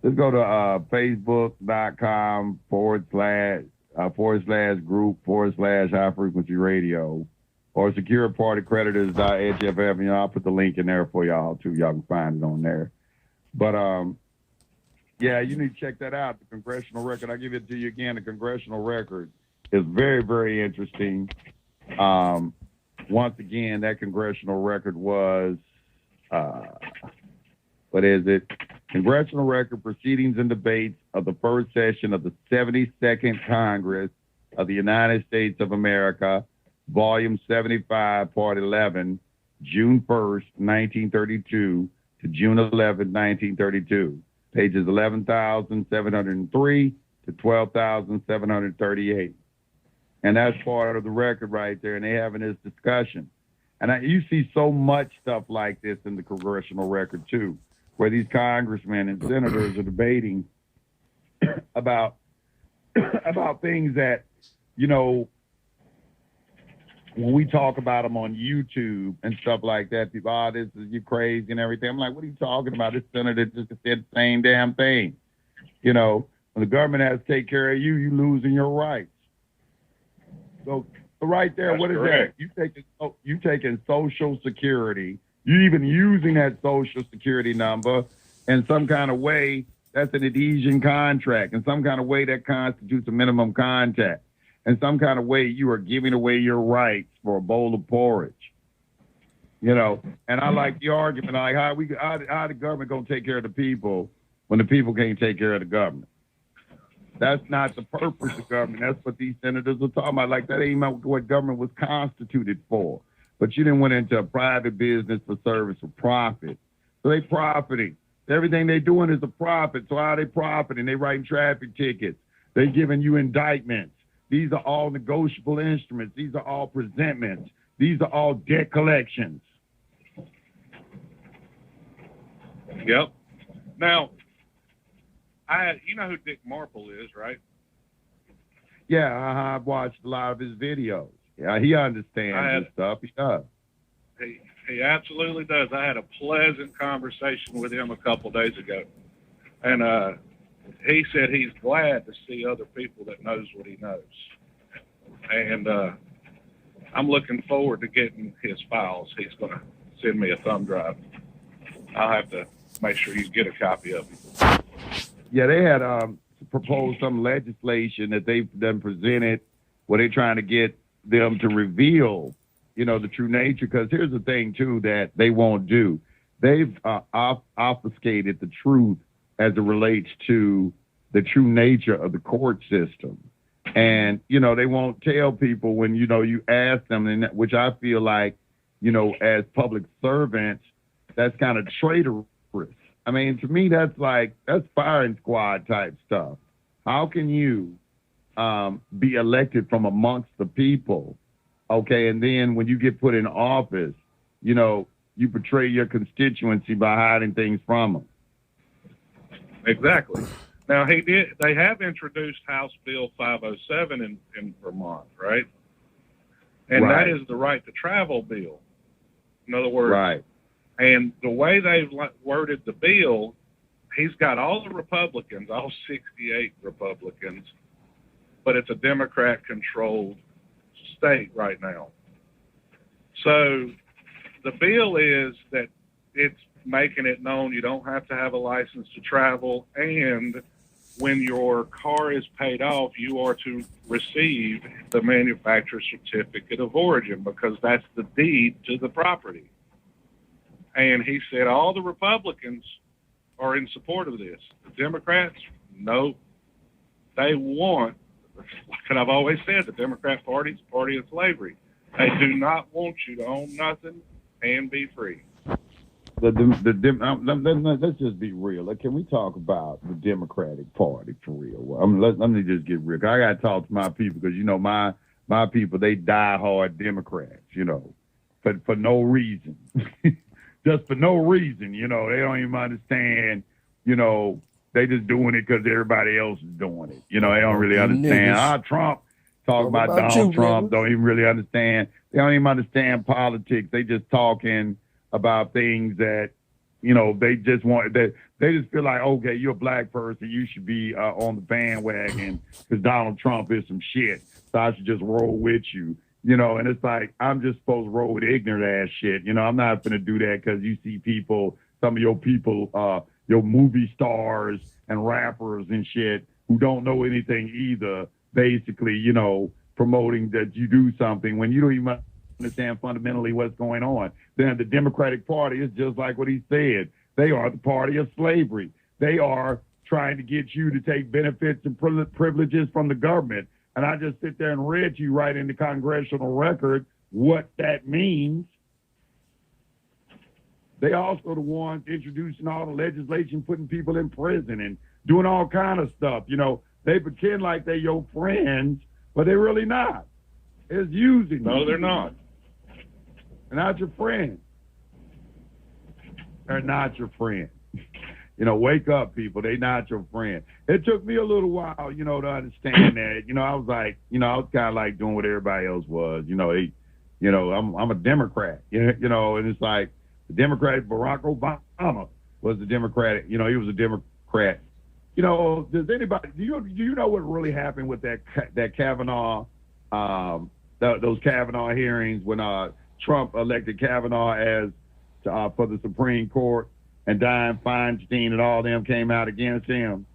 Just go to facebook.com // group / high frequency radio or securepartycreditors.hff. I'll put the link in there for y'all too. Y'all can find it on there. But yeah, you need to check that out. The congressional record. I'll give it to you again. The congressional record is very, very interesting. Once again, that congressional record was what is it? Congressional record proceedings and debates of the first session of the 72nd Congress of the United States of America, Volume 75, Part 11, June 1st, 1932 to June 11th, 1932. Pages 11,703 to 12,738. And that's part of the record right there. And they having this discussion. And you see so much stuff like this in the congressional record, too, where these congressmen and senators are debating about things that, you know, when we talk about them on YouTube and stuff like that, people, oh, this is you crazy and everything. I'm like, what are you talking about? This senator just said the same damn thing. You know, when the government has to take care of you, you losing your rights. So right there, that's what is correct. That? You taking Social Security. You even using that Social Security number in some kind of way. That's an adhesion contract. In some kind of way, that constitutes a minimum contact. In some kind of way, you are giving away your rights for a bowl of porridge. You know, and I like the argument, like how the government gonna take care of the people when the people can't take care of the government. That's not the purpose of government. That's what these senators are talking about. Like, that ain't what government was constituted for. But you didn't went into a private business for service for profit. So they profiting. Everything they doing is a profit. So how are they profiting? They writing traffic tickets. They giving you indictments. These are all negotiable instruments. These are all presentments. These are all debt collections. Yep. Now, you know who Dick Marple is, right? Yeah, I've watched a lot of his videos. Yeah, he understands this stuff. He does. He absolutely does. I had a pleasant conversation with him a couple days ago, and he said he's glad to see other people that knows what he knows. And I'm looking forward to getting his files. He's going to send me a thumb drive. I'll have to make sure you get a copy of it. Yeah, they had proposed some legislation that they've done presented where they're trying to get them to reveal, you know, the true nature. Because here's the thing, too, that they won't do. They've obfuscated the truth as it relates to the true nature of the court system. And, you know, they won't tell people when, you know, you ask them, and which I feel like, you know, as public servants, that's kind of traitorous. I mean, to me, that's firing squad type stuff. How can you be elected from amongst the people, okay, and then when you get put in office, you know, you betray your constituency by hiding things from them? Exactly. Now, they have introduced House Bill 507 in Vermont, right? And right. That is the right to travel bill. In other words, right. And the way they've worded the bill, he's got all the Republicans, all 68 Republicans, but it's a Democrat-controlled state right now. So the bill is that it's making it known you don't have to have a license to travel, and when your car is paid off, you are to receive the manufacturer's certificate of origin because that's the deed to the property. And he said all the Republicans are in support of this. The Democrats, no. They want, like I've always said, the Democrat Party is the party of slavery. They do not want you to own nothing and be free. Let's just be real. Like, can we talk about the Democratic Party for real? Let me just get real. I got to talk to my people because, you know, my people, they die hard Democrats, you know, for no reason. Just for no reason, you know, they don't even understand, you know, they just doing it because everybody else is doing it. You know, they don't really understand. Trump, talk about Donald Trump, don't even really understand. They don't even understand politics. They just talking about things that, you know, they just want that. They just feel like, okay, you're a black person, you should be on the bandwagon because Donald Trump is some shit, so I should just roll with you. You know, and it's like I'm just supposed to roll with ignorant ass shit. You know, I'm not gonna do that because you see people, some of your people, your movie stars and rappers and shit who don't know anything either. Basically, you know, promoting that you do something when you don't even understand fundamentally what's going on. Then the Democratic Party is just like what he said. They are the party of slavery. They are trying to get you to take benefits and privileges from the government. And I just sit there and read you right in the congressional record what that means. They also the ones introducing all the legislation, putting people in prison and doing all kind of stuff. You know, they pretend like they're your friends, but they're really not. It's using you. No, they're not. They're not your friend. They're not your friend. You know, wake up, people. They're not your friend. It took me a little while, you know, to understand that. You know, I was like, you know, I was kind of like doing what everybody else was. You know, I'm a Democrat. You know, and it's like the Democrat Barack Obama was the Democratic. You know, he was a Democrat. You know, does anybody do you know what really happened with that Kavanaugh, those Kavanaugh hearings when Trump elected Kavanaugh as for the Supreme Court, and Dianne Feinstein and all them came out against him?